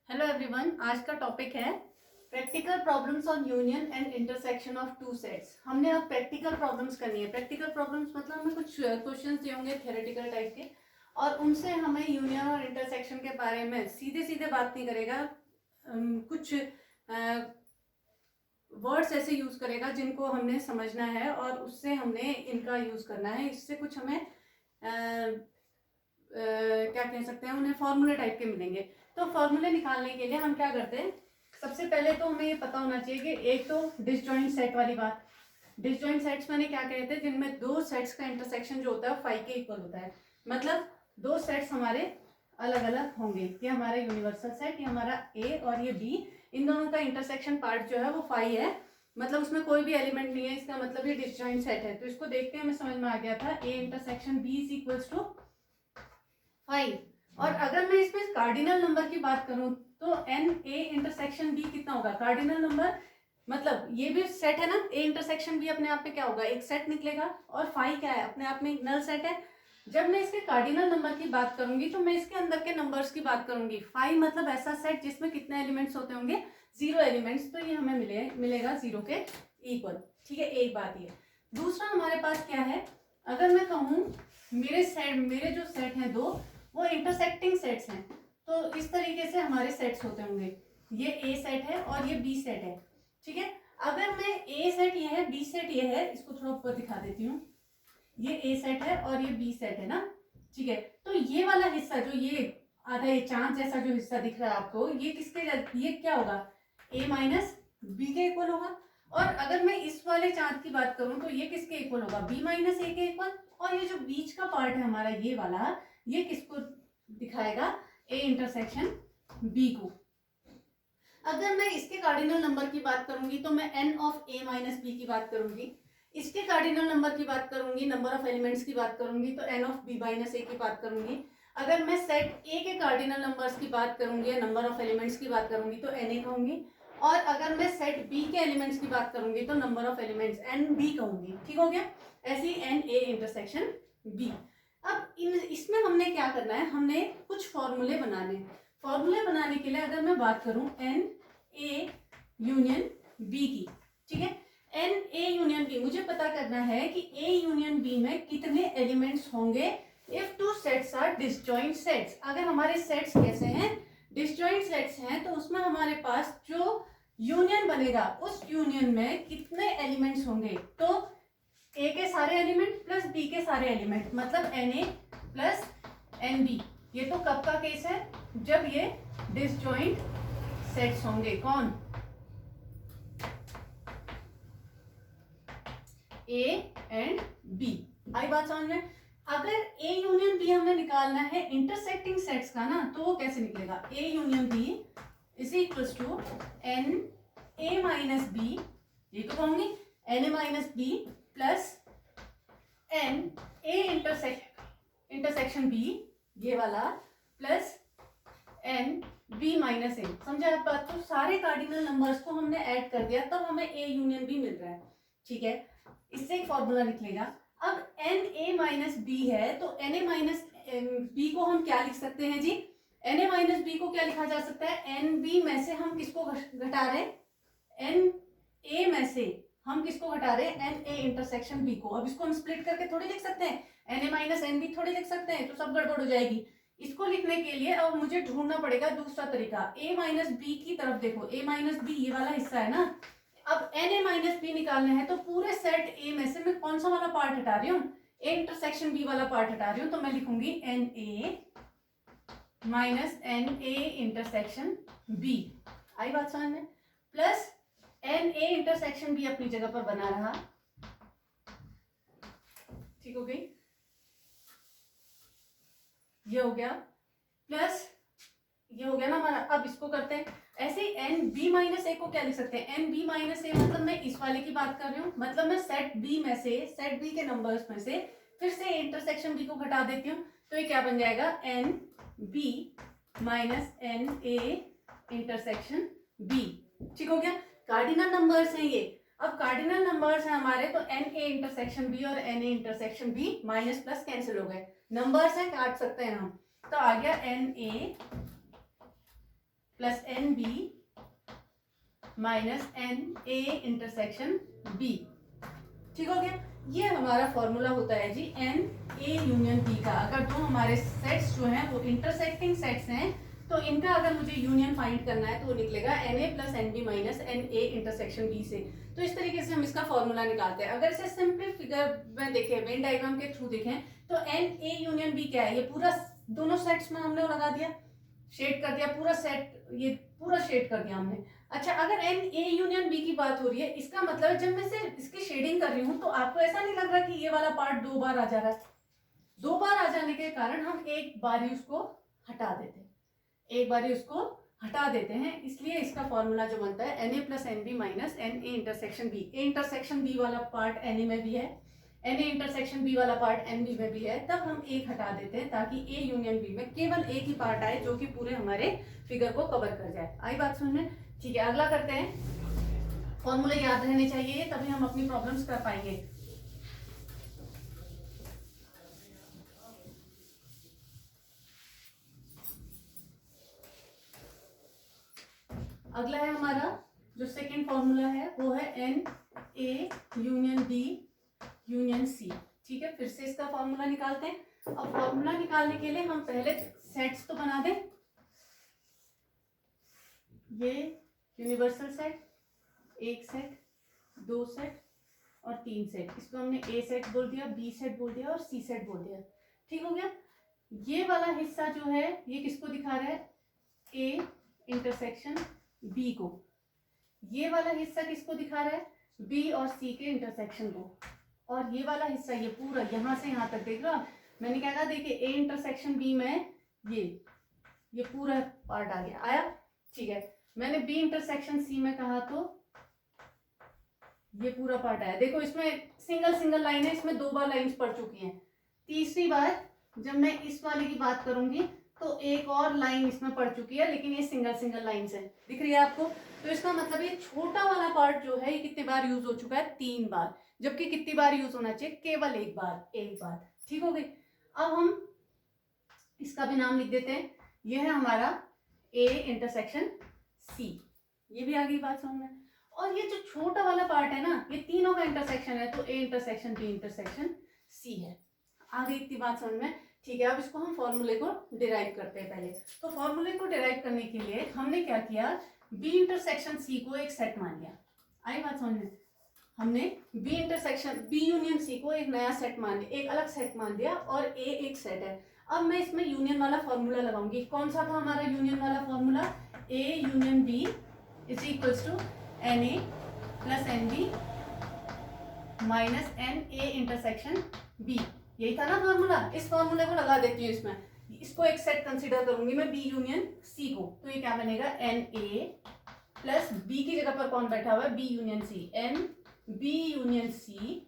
Hello everyone, आज का topic है practical problems on union and intersection of two sets. हमने अब प्रैक्टिकल प्रॉब्लम्स करनी है। प्रैक्टिकल प्रॉब्लम्स मतलब हमें कुछ क्वेश्चंस दिए होंगे थ्योरेटिकल टाइप के, और उनसे हमें यूनियन और इंटरसेक्शन के बारे में सीधे सीधे बात नहीं करेगा। कुछ वर्ड्स ऐसे यूज करेगा जिनको हमने समझना है और उससे हमने इनका यूज करना है। इससे कुछ हमें क्या कह सकते हैं, उन्हें फॉर्मूले टाइप के मिलेंगे। तो फॉर्मूले निकालने के लिए हम क्या करते हैं, सबसे पहले तो हमें ये पता होना चाहिए कि एक तो डिसजॉइंट सेट वाली बात। डिसजॉइंट सेट्स मैंने क्या कहते हैं, जिनमें दो सेट्स का इंटरसेक्शन जो होता है फाई के इक्वल होता है। मतलब दो सेट्स हमारे अलग अलग होंगे, ये हमारा यूनिवर्सल सेट, ये हमारा ए और ये बी, इन दोनों का इंटरसेक्शन पार्ट जो है वो फाई है। मतलब उसमें कोई भी एलिमेंट नहीं है, इसका मतलब ये डिसजॉइंट सेट है। तो इसको देखते हैं हमें समझ में आ गया था, A intersection B is equals to five. और अगर मैं इसमें कार्डिनल नंबर की बात करूं तो एन ए इंटरसेक्शन बी कितना होगा, कार्डिनल नंबर। मतलब ये भी सेट है ना, ए इंटरसेक्शन बी अपने आप में क्या होगा, एक सेट निकलेगा। और फाइव क्या है, अपने आप में एक नल सेट है। जब मैं इसके कार्डिनल नंबर की बात करूंगी तो मैं इसके अंदर के नंबर्स की बात करूंगी। फाइव मतलब ऐसा सेट जिसमें कितने एलिमेंट्स होते होंगे, जीरो एलिमेंट्स। तो ये हमें मिलेगा जीरो के इक्वल। ठीक है, एक बात ये। दूसरा हमारे पास क्या है, अगर मैं कहूँ मेरे जो सेट हैं दो, वो इंटरसेक्टिंग सेट्स हैं। तो इस तरीके से हमारे सेट्स होते होंगे, ये ए सेट है और ये बी सेट है। ठीक है, अगर मैं ए सेट ये है, बी सेट ये है, इसको थोड़ा ऊपर दिखा देती हूँ। ये ए सेट है और ये बी सेट है ना। ठीक है, तो ये वाला हिस्सा जो ये आधा ये चांद जैसा जो हिस्सा दिख रहा है आपको, ये ये क्या होगा, ए माइनस बी के इक्वल होगा। और अगर मैं इस वाले चांद की बात करूं तो ये किसके इक्वल होगा, बी माइनस ए के इक्वल। और ये जो बीच का पार्ट है हमारा ये वाला, ये किसको दिखाएगा, ए इंटरसेक्शन बी को। अगर मैं इसके कार्डिनल नंबर की बात करूंगी तो मैं n of A minus B की बात करूंगी। इसके कार्डिनल नंबर की बात करूंगी, नंबर ऑफ एलिमेंट्स की बात करूंगी, तो एन ऑफ बी माइनस ए की बात करूंगी। अगर मैं सेट ए के कार्डिनल नंबर्स की बात करूंगी या नंबर ऑफ एलिमेंट्स की बात करूंगी तो एन ए कहूंगी। और अगर मैं सेट बी के एलिमेंट्स की बात करूंगी तो number of elements n B कहूंगी। ठीक हो गया, ऐसी एन ए इंटरसेक्शन बी। अब इसमें हमने क्या करना है, हमने कुछ फॉर्मूले बनाने। फॉर्मूले बनाने के लिए अगर मैं बात करूं एन ए यूनियन बी की, ठीक है, एन ए यूनियन बी, मुझे पता करना है कि ए यूनियन बी में कितने एलिमेंट्स होंगे if two sets are disjoint sets. अगर हमारे सेट्स कैसे हैं, डिसजॉइंट सेट्स हैं, तो उसमें हमारे पास जो यूनियन बनेगा उस यूनियन में कितने एलिमेंट्स होंगे। तो ए के सारे एलिमेंट प्लस बी के सारे एलिमेंट, मतलब n A plus n B. ये तो कब का केस है, जब ये डिसजॉइंट सेट्स होंगे। कौन, ए एंड बी। आई बात समझ में। अगर ए यूनियन बी हमें निकालना है इंटरसेक्टिंग सेट्स का ना, तो वो कैसे निकलेगा, A union B is equals to n A minus B, ये तो कहूंगी n A minus B plus n A intersection B, ये वाला, plus n B minus A. समझा आप बात को, सारे कार्डिनल नंबर्स को हमने ऐड कर दिया, तब हमें ए यूनियन बी मिल रहा है। ठीक है, इससे एक फॉर्मूला निकलेगा। अब एन ए माइनस बी है, तो एन ए माइनस बी को हम क्या लिख सकते हैं जी, एन ए माइनस बी को क्या लिखा जा सकता है, एन बी में से हम किसको घटा रहे हैं, एन ए में से हम किसको घटा रहे हैं, एन ए इंटरसेक्शन बी को। अब इसको हम स्प्लिट करके थोड़ी लिख सकते हैं, n A minus n B थोड़ी लिख सकते हैं, तो सब गड़बड़ हो जाएगी। इसको लिखने के लिए अब मुझे ढूंढना पड़ेगा दूसरा तरीका। ए माइनस बी की तरफ देखो, ए माइनस बी ये वाला हिस्सा है ना। अब एन ए माइनस बी निकालना है, तो पूरे सेट ए में से मैं कौन सा वाला पार्ट हटा रही हूँ, ए इंटरसेक्शन बी वाला पार्ट हटा रही हूँ। तो मैं लिखूंगी n A minus n A intersection B. आई बात समझ में, plus n A intersection B अपनी जगह पर बना रहा। ठीक हो गई, ये हो गया, प्लस ये हो गया ना हमारा। अब इसको करते हैं ऐसे ही, एन बी माइनस ए को क्या लिख सकते हैं, एन बी माइनस ए, मतलब मैं इस वाले की बात कर रही हूँ, मतलब मैं सेट बी में से, सेट बी के नंबर्स में से फिर से इंटरसेक्शन बी को घटा देती हूँ। तो ये क्या बन जाएगा, n B minus n A intersection B. ठीक हो गया, कार्डिनल नंबर्स हैं ये। अब कार्डिनल नंबर्स हैं हमारे, तो एन ए इंटरसेक्शन बी और n A intersection B minus plus cancel हो गए, नंबर्स हैं काट सकते हैं हम। तो आ गया n A plus n B minus n A intersection B. ठीक हो गया। ये हमारा फॉर्मूला होता है जी एन ए यूनियन बी का। अगर दो हमारे सेट्स जो हैं वो इंटरसेक्टिंग सेट्स हैं तो इनका अगर मुझे यूनियन फाइंड करना है तो वो निकलेगा n A plus n B minus n A intersection B से। तो इस तरीके से हम इसका फॉर्मूला निकालते हैं। अगर इसे सिंपल फिगर में देखें, वेन डायग्राम के थ्रू देखें, तो एन ए यूनियन बी क्या है, ये पूरा दोनों सेट्स में हमने लगा दिया, शेड कर दिया, पूरा सेट ये पूरा शेड कर दिया हमने। अच्छा, अगर एन ए यूनियन बी की बात हो रही है, इसका मतलब है जब मैं से इसकी शेडिंग कर रही हूँ तो आपको ऐसा नहीं लग रहा कि ये वाला पार्ट दो बार आ जा रहा है। दो बार आ जाने के कारण हम एक बारी उसको हटा देते हैं, एक बारी उसको हटा देते हैं। इसलिए इसका फॉर्मूला जो बनता है n A plus n B minus n A intersection B. A intersection B वाला पार्ट एन ए में भी है, एन ए इंटरसेक्शन बी वाला पार्ट एन बी में भी है, तब हम एक हटा देते हैं ताकि ए यूनियन बी में केवल एक ही पार्ट आए जो कि पूरे हमारे फिगर को कवर कर जाए। आई बात समझ में? ठीक है, अगला करते हैं। फॉर्मूले याद रहने चाहिए, तभी हम अपनी प्रॉब्लम्स कर पाएंगे। अगला है हमारा जो सेकंड फॉर्मूला है वो है n A union B union C. ठीक है, फिर से इसका फॉर्मूला निकालते हैं। अब फॉर्मूला निकालने के लिए हम पहले सेट्स तो बना दें। ये यूनिवर्सल सेट, एक सेट, दो सेट और तीन सेट, इसको हमने ए सेट बोल दिया, बी सेट बोल दिया और सी सेट बोल दिया। ठीक हो गया। ये वाला हिस्सा जो है ये किसको दिखा रहा है, ए इंटरसेक्शन बी को। ये वाला हिस्सा किसको दिखा रहा है, बी और सी के इंटरसेक्शन को। और ये वाला हिस्सा ये पूरा यहां से यहां तक देख लो, मैंने क्या कहा, देखिए ए इंटरसेक्शन बी में ये पूरा पार्ट आ गया, आया? ठीक है, मैंने बी इंटरसेक्शन सी में कहा तो ये पूरा पार्ट आया। देखो इसमें सिंगल सिंगल लाइन है, इसमें दो बार लाइंस पड़ चुकी हैं। तीसरी बार जब मैं इस वाले की बात करूंगी तो एक और लाइन इसमें पड़ चुकी है, लेकिन ये सिंगल सिंगल लाइंस है, दिख रही है आपको? तो इसका मतलब ये छोटा वाला पार्ट जो है ये कितने बार यूज हो चुका है, 3 बार, जबकि कितनी बार यूज होना चाहिए, केवल एक बार, एक बार। ठीक हो गई। अब हम इसका भी नाम लिख देते हैं, ये है हमारा ए इंटरसेक्शन सी। ये भी आ गई बात समझ में। और ये जो छोटा वाला पार्ट है ना, ये तीनों का इंटरसेक्शन है, तो A intersection B intersection C है। आ गई इतनी बात समझ में? ठीक है, अब इसको हम फॉर्मूले को डिराइव करते हैं पहले। तो फॉर्मूले को डिराइव करने के लिए हमने क्या किया, बी इंटरसेक्शन सी को एक सेट मान लिया। आई बात समझ में? हमने B intersection B union C को एक नया सेट मान लिया, एक अलग सेट मान दिया, और ए एक सेट है। अब मैं इसमें यूनियन वाला फॉर्मूला लगाऊंगी। कौन सा था हमारा यूनियन वाला formula, A union B is equals to n A plus n B minus n A intersection B. यही था ना फॉर्मूला। इस फॉर्मूले को लगा देती हूँ इसमें, इसको एक सेट कंसीडर करूंगी मैं बी यूनियन सी को। तो ये क्या बनेगा, एन ए प्लस बी की जगह पर कौन बैठा हुआ है, B union C, n B union C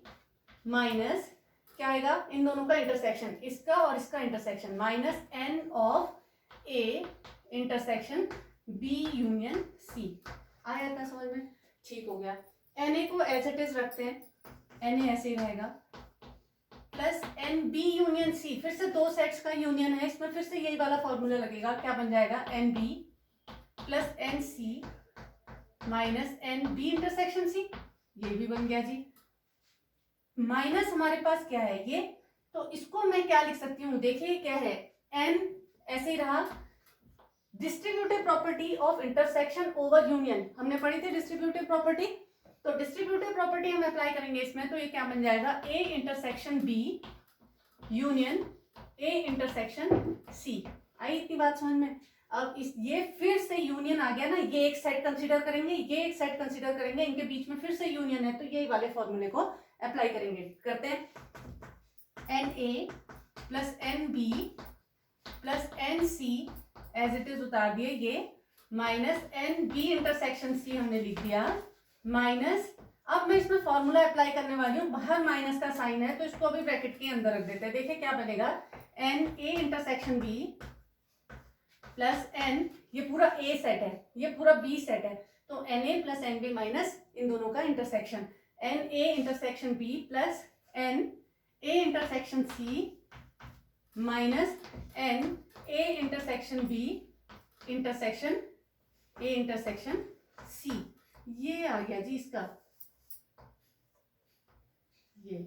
minus क्या आएगा, इन दोनों का इंटरसेक्शन, इसका और इसका intersection, minus n of A intersection B union C. आया था समझ में? ठीक हो गया। एन ए को एज इट इज रखते हैं, एन ए ऐसे ही रहेगा, plus n B union C, फिर से दो सेट्स का यूनियन है, इसमें फिर से यही वाला फॉर्मूला लगेगा। क्या बन जाएगा, n B plus n C minus n B intersection C. ये भी बन गया जी। माइनस हमारे पास क्या है ये, तो इसको मैं क्या लिख सकती हूँ, देखिए क्या है, एन ऐसे ही रहा। Distributive property of intersection over union हमने पढ़ी थी, डिस्ट्रीब्यूटिव प्रॉपर्टी। तो डिस्ट्रीब्यूटिव प्रॉपर्टी हम अप्लाई करेंगे इसमें, तो ये क्या बन जाएगा, A intersection B union A intersection C. आई इतनी बात समझ में? अब इस ये फिर से यूनियन आ गया ना, ये एक सेट कंसीडर करेंगे, ये एक सेट कंसीडर करेंगे, इनके बीच में फिर से यूनियन है, तो यही वाले फॉर्मूले को अप्लाई करेंगे। करते हैं, n A plus n B plus n C as it is उतार दिए ये, minus n B intersection C हमने लिख दिया, माइनस, अब मैं इसमें फॉर्मूला अप्लाई करने वाली हूँ, बाहर माइनस का साइन है तो इसको अभी ब्रैकेट के अंदर रख देते हैं। देखिए क्या बनेगा, n A intersection B plus n, ये पूरा ए सेट है, ये पूरा बी सेट है, तो n A plus n B minus इन दोनों का intersection, n A intersection B plus n A intersection C minus n A intersection B intersection A intersection C, ये आ गया जी इसका, ये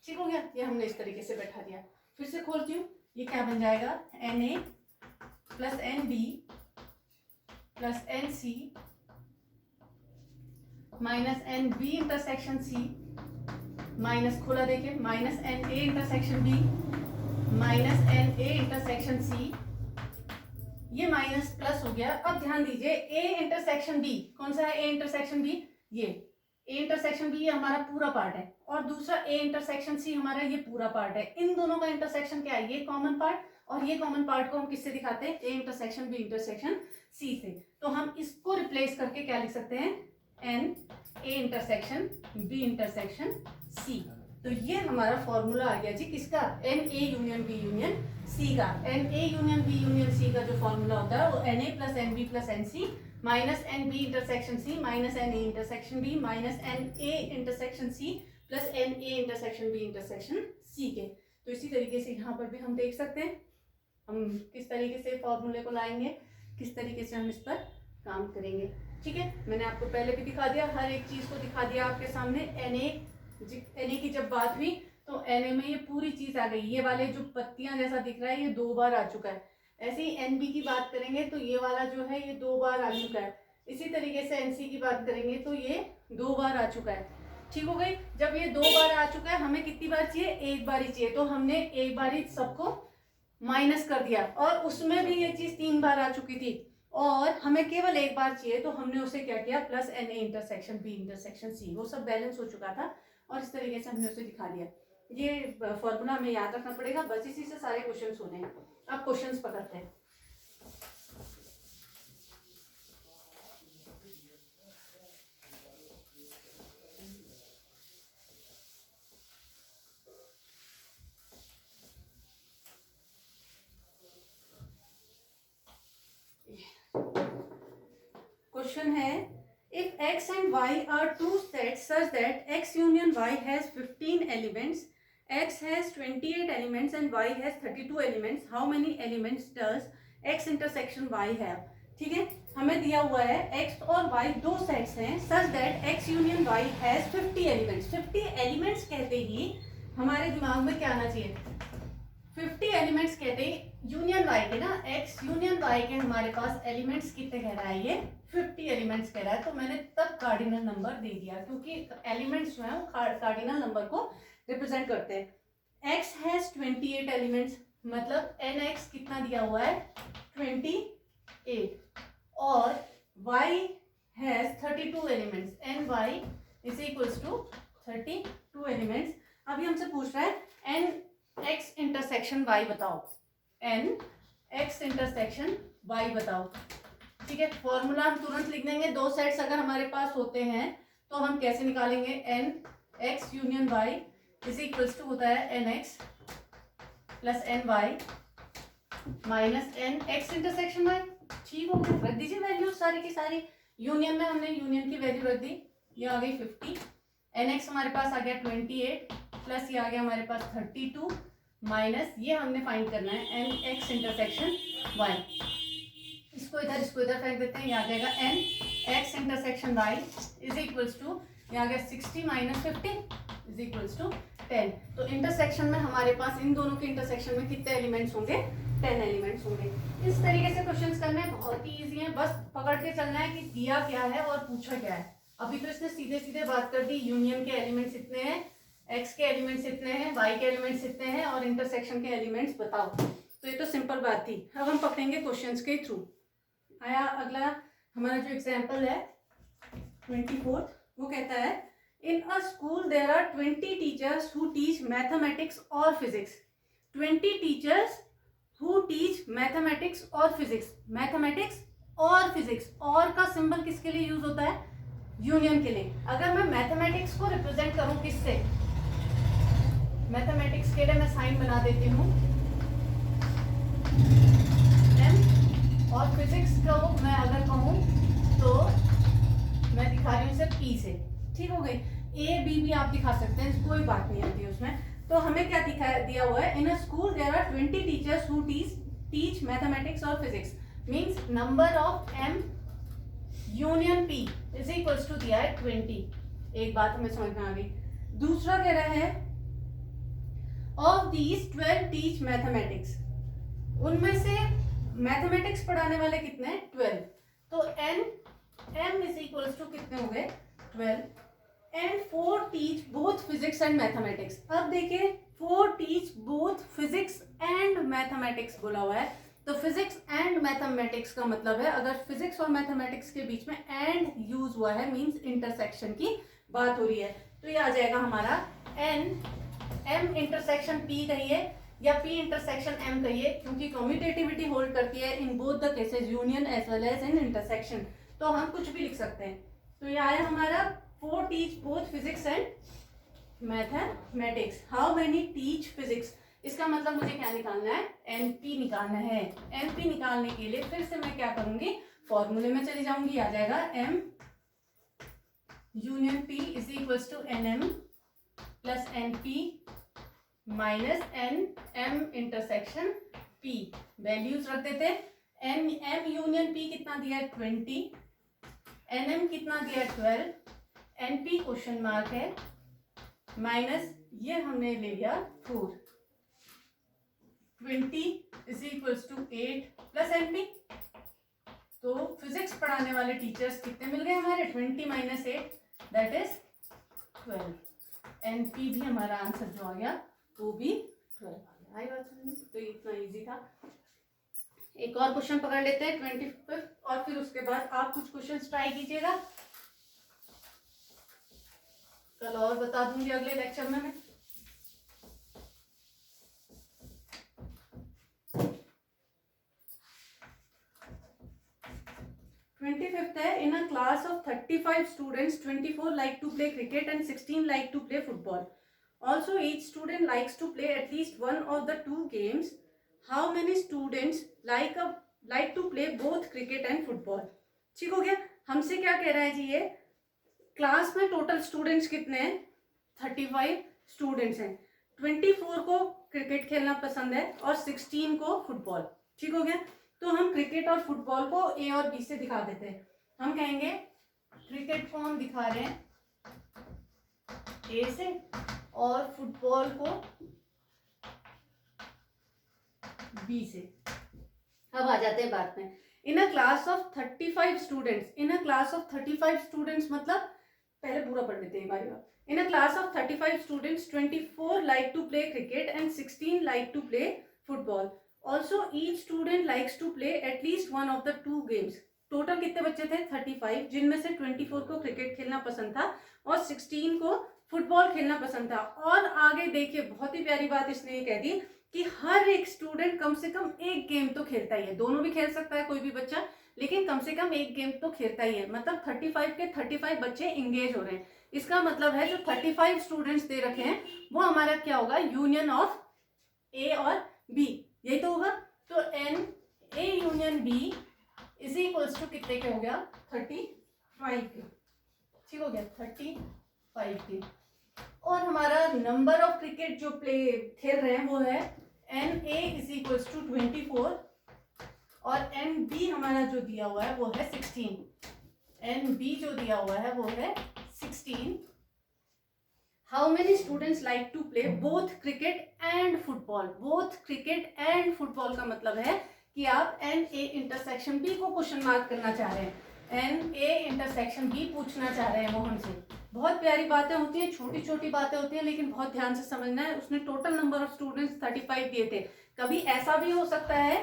ठीक हो गया। ये हमने इस तरीके से बैठा दिया। फिर से खोलती हूँ, ये क्या बन जाएगा, n A plus n B plus n C minus n B intersection C minus, खोला देखिए, minus n A intersection B minus n A intersection C, ये माइनस प्लस हो गया। अब ध्यान दीजिए, ए इंटरसेक्शन बी, कौन सा है ए इंटरसेक्शन बी, ये ए इंटरसेक्शन बी, ये हमारा पूरा पार्ट है, और दूसरा ए इंटरसेक्शन सी हमारा ये पूरा पार्ट है। इन दोनों का इंटरसेक्शन क्या है, ये कॉमन पार्ट, और ये कॉमन पार्ट को हम किससे दिखाते हैं, A intersection B intersection C से। तो हम इसको रिप्लेस करके क्या लिख सकते हैं, n A intersection B intersection C. तो ये हमारा फॉर्मूला आ गया जी किसका, n A union B union C का। N A union B union C का जो फॉर्मूला होता है वो n A plus n B plus n C minus n B intersection C minus n A intersection B minus n A intersection C plus n A intersection B intersection C के। तो इसी तरीके से यहाँ पर भी हम देख सकते हैं हम किस तरीके से फॉर्मूले को लाएंगे, किस तरीके से हम इस पर काम करेंगे। ठीक है, मैंने आपको पहले भी दिखा दिया, हर एक चीज को दिखा दिया आपके सामने। एन ए की जब बात हुई तो एन ए में ये पूरी चीज आ गई, ये वाले जो पत्तियां जैसा दिख रहा है ये 2 बार आ चुका है। ऐसे ही एन बी की बात करेंगे तो ये वाला जो है ये 2 बार आ चुका है। इसी तरीके से एन सी की बात करेंगे तो ये 2 बार आ चुका है। ठीक हो गई। जब ये 2 बार आ चुका है, हमें कितनी बार चाहिए, 1 बार ही चाहिए, तो हमने 1 बार ही सबको माइनस कर दिया, और उसमें भी ये चीज 3 बार आ चुकी थी और हमें केवल 1 बार चाहिए, तो हमने उसे क्या किया, plus n A intersection B intersection C, वो सब बैलेंस हो चुका था और इस तरीके से हमने उसे दिखा दिया। ये फॉर्मूला हमें याद रखना पड़ेगा, बस इसी से सारे क्वेश्चंस होने हैं। अब क्वेश्चंस पकड़ते हैं। क्वेश्चन है, if x and y are two sets such that x union y has 15 elements, x has 28 elements and y has 32 elements, how many elements does x intersection y have? ठीक है, हमें दिया हुआ है x और y दो sets हैं such that x union y has 50 elements। 50 elements कहते ही हमारे दिमाग में क्या आना चाहिए, 50 एलिमेंट्स कहते ही यूनियन वाई के ना, x यूनियन वाई के हमारे पास एलिमेंट्स कितने कह रहा है, ये 50 एलिमेंट्स कह रहा है। तो मैंने तब कार्डिनल नंबर दे दिया, क्योंकि एलिमेंट्स जो है वो कार्डिनल नंबर को रिप्रेजेंट करते हैं। x हैज 28 एलिमेंट्स, मतलब nx कितना दिया हुआ है, 28, और y has 32 elements, ny is equals to 32 elements. अभी हमसे पूछ रहा है n x इंटरसेक्शन y बताओ, n x इंटरसेक्शन y बताओ। ठीक है, फॉर्मूला हम तुरंत लिख देंगे। दो सेट्स अगर हमारे पास होते हैं तो हम कैसे निकालेंगे, n x union y is equals to होता है n x plus n y minus n x intersection y। ठीक हो गया, रख दीजिए वैल्यू सारी की सारी। यूनियन में हमने यूनियन की वैल्यू रख दी, ये आ गई 50, n x हमारे पास आ गया 28 प्लस ये आ गया हमारे पास 32 माइनस ये हमने फाइंड करना है n x इंटरसेक्शन y। इसको इधर फेंक देते हैं, ये आ जाएगा n x intersection y is equals to, ये आ गया 60 माइनस 50 इज इक्वल्स टू 10। तो इंटरसेक्शन में हमारे पास इन दोनों के इंटरसेक्शन में कितने एलिमेंट्स होंगे, 10 एलिमेंट्स होंगे। इस तरीके से क्वेश्चंस करने बहुत ही ईजी है, बस पकड़ के चलना है कि दिया क्या है और पूछा क्या है। अभी तो इसने सीधे सीधे बात कर दी, यूनियन के एलिमेंट्स इतने हैं, x के एलिमेंट्स इतने हैं, y के एलिमेंट्स इतने हैं और इंटरसेक्शन के एलिमेंट्स बताओ। तो ये तो सिंपल बात थी। अब हम पकड़ेंगे क्वेश्चंस के थ्रू। आया अगला हमारा जो एग्जांपल है 24, वो कहता है in a school there are 20 teachers who teach mathematics और physics. 20 teachers who teach mathematics और फिजिक्स, मैथमेटिक्स और फिजिक्स। और का सिंबल किसके लिए यूज होता है, यूनियन के लिए। अगर मैं मैथमेटिक्स को रिप्रेजेंट करूं किससे, मैथमेटिक्स के लिए मैं साइन बना देती हूँ m, और फिजिक्स को मैं अगर कहूँ तो मैं दिखा रही हूँ इसे p से। ठीक हो गई, a b भी आप दिखा सकते हैं, कोई बात नहीं आती है उसमें। तो हमें क्या दिया हुआ है, in a school there are 20 teachers who teach mathematics और physics, means number of m equals to दिया है 20। एक बात हमें समझ में आ गई। दूसरा कह रहा है ऑफ दीज 12 टीच मैथमेटिक्स, उनमें से मैथमेटिक्स पढ़ाने वाले कितने हैं 12। तो m इज इक्वल्स टू कितने हो गए 12 and 4 teach both physics and mathematics. अब देखिए 4 teach both physics and mathematics बोला हुआ है, तो फिजिक्स एंड मैथमेटिक्स का मतलब है अगर फिजिक्स और मैथमेटिक्स के बीच में एंड यूज हुआ है मींस इंटरसेक्शन की बात हो रही है। तो ये आ जाएगा हमारा m इंटरसेक्शन p कहिए या p इंटरसेक्शन m कहिए, क्योंकि कम्यूटेटिविटी होल्ड करती है in both the cases, union as well as in intersection. तो हम कुछ भी लिख सकते हैं। तो ये आया हमारा 4 teach both physics and mathematics. How many teach physics, इसका मतलब मुझे क्या निकालना है NP निकालना है। NP निकालने के लिए फिर से मैं क्या करूंगी फॉर्मूले में चली जाऊंगी। आ जाएगा M union P is equals to NM plus NP minus M intersection P। Values रख देते। M यूनियन P कितना दिया है 20, NM कितना दिया है 12, NP क्वेश्चन मार्क है माइनस ये हमने ले लिया 4। 20 is equals to 8 plus NP। तो फिजिक्स पढ़ाने वाले टीचर्स कितने मिल गए हमारे 20 माइनस 8 दैट इज 12। NP भी हमारा आंसर जो आ गया वो भी 12 आ गया। आई बात समझ में? तो इतना इजी था। एक और क्वेश्चन पकड़ लेते हैं 25 और फिर उसके बाद आप कुछ क्वेश्चन ट्राई कीजिएगा, कल और बता दूंगी अगले लेक्चर में मैं। 25th है in a class of 35 students 24 like to play cricket and 16 like to play football. Also each student likes to play at least one of the two games. How many students like to play both cricket and football. ठीक हो गया। हमसे क्या कह रहा है जी, ये class में टोटल स्टूडेंट्स कितने हैं 35 स्टूडेंट्स हैं। 24 को क्रिकेट खेलना पसंद है और 16 को फुटबॉल। ठीक हो गया। तो हम क्रिकेट और फुटबॉल को A और B से दिखा देते हैं। हम कहेंगे क्रिकेट को हम दिखा रहे हैं A से और फुटबॉल को B से। अब आ जाते हैं बात में। In a class of 35 students, in a class of 35 students मतलब पहले पूरा पढ़ लेते हैं बारी बार। In a class of 35 students 24 like to play cricket and 16 like to play football. Also each student likes to play at least one of the two games. Total कितने बच्चे थे 35, जिनमें से 24 को क्रिकेट खेलना पसंद था और 16 को फुटबॉल खेलना पसंद था। और आगे देखिए बहुत ही प्यारी बात इसने ये कह दी कि हर एक स्टूडेंट कम से कम एक गेम तो खेलता ही है। दोनों भी खेल सकता है कोई भी बच्चा, लेकिन कम से कम एक गेम तो खेलता ही है। मतलब 35 के 35 बच्चे इंगेज हो रहे हैं। इसका मतलब है जो 35 स्टूडेंट्स दे रखे हैं वो हमारा क्या होगा यूनियन ऑफ A और B, यही तो होगा। तो A union B is equals to कितने के हो गया 35 के। ठीक हो गया 35 के। और हमारा नंबर ऑफ क्रिकेट जो प्ले खेल रहे हैं वो है NA इज इक्वल्स टू 24 और NB हमारा जो दिया हुआ है वो है 16। NB जो दिया हुआ है वो है 16। How many students like to play both cricket and football. Both cricket and football का मतलब है कि आप NA इंटरसेक्शन B को क्वेश्चन मार्क करना चाह रहे हैं। NA इंटरसेक्शन B पूछना चाह रहे हैं वो हमसे। बहुत प्यारी बातें होती हैं, छोटी छोटी बातें होती हैं, लेकिन बहुत ध्यान से समझना है। उसने टोटल नंबर ऑफ स्टूडेंट्स 35 दिए थे। कभी ऐसा भी हो सकता है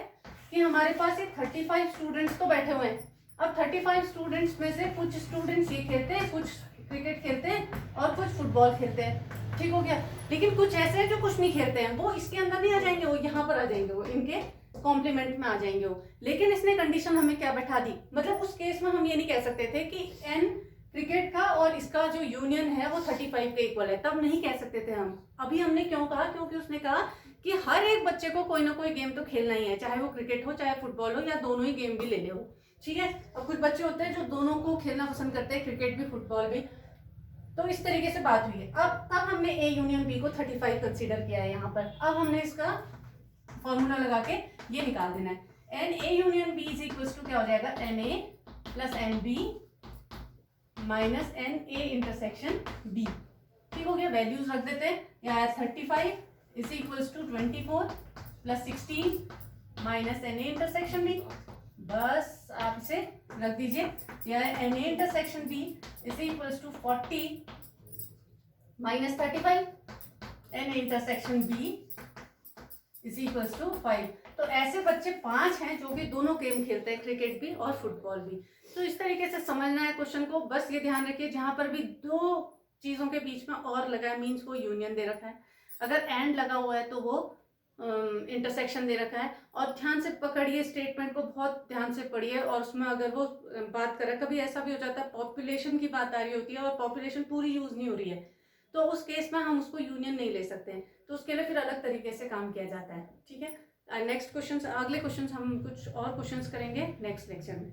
कि हमारे पास ये 35 स्टूडेंट्स तो बैठे हुए हैं। अब 35 स्टूडेंट्स में से कुछ स्टूडेंट्स ये खेलते हैं, कुछ क्रिकेट खेलते हैं और कुछ फुटबॉल खेलते हैं। ठीक हो गया। लेकिन कुछ ऐसे हैं जो कुछ नहीं खेलते हैं, वो इसके अंदर नहीं आ जाएंगे, वो यहाँ पर आ जाएंगे, वो इनके कॉम्प्लीमेंट में आ जाएंगे वो। लेकिन इसने कंडीशन हमें क्या बैठा दी, मतलब उस केस में हम ये नहीं कह सकते थे कि N क्रिकेट का और इसका जो यूनियन है वो 35 के इक्वल है, तब नहीं कह सकते थे हम। अभी हमने क्यों कहा, क्योंकि उसने कहा कि हर एक बच्चे को कोई ना कोई गेम तो खेलना ही है, चाहे वो क्रिकेट हो चाहे फुटबॉल हो या दोनों ही गेम भी ले ले हो। ठीक है। और कुछ बच्चे होते हैं जो दोनों को खेलना पसंद करते हैं, क्रिकेट भी फुटबॉल भी। तो इस तरीके से बात हुई है। अब तब हमने A यूनियन B को 35 कंसीडर किया है यहाँ पर। अब हमने इसका फॉर्मूला लगा के ये निकाल देना है। NA union B is equal to क्या हो जाएगा NA plus NB minus n A intersection B. ठीक हो गया, वैल्यूज रख देते हैं। यहाँ 35 is equals to 24 plus 16 minus n A intersection B. बस आप इसे रख दीजिए। यह n A intersection B is equals to 40 minus 35 n A intersection B is equals to 5। तो ऐसे बच्चे 5 हैं जो कि दोनों गेम खेलते हैं, क्रिकेट भी और फुटबॉल भी। तो इस तरीके से समझना है क्वेश्चन को। बस ये ध्यान रखिए जहां पर भी दो चीजों के बीच में और लगा है मीन्स वो यूनियन दे रखा है, अगर एंड लगा हुआ है तो वो इंटरसेक्शन दे रखा है। और ध्यान से पकड़िए स्टेटमेंट को, बहुत ध्यान से पढ़िए। और उसमें अगर वो बात करे, कभी ऐसा भी हो जाता है पॉपुलेशन की बात आ रही होती है और पॉपुलेशन पूरी यूज नहीं हो रही है, तो उस केस में हम उसको यूनियन नहीं ले सकते हैं, तो उसके लिए फिर अलग तरीके से काम किया जाता है। ठीक है, नेक्स्ट क्वेश्चन, अगले क्वेश्चन हम कुछ और क्वेश्चंस करेंगे नेक्स्ट लेक्चर में।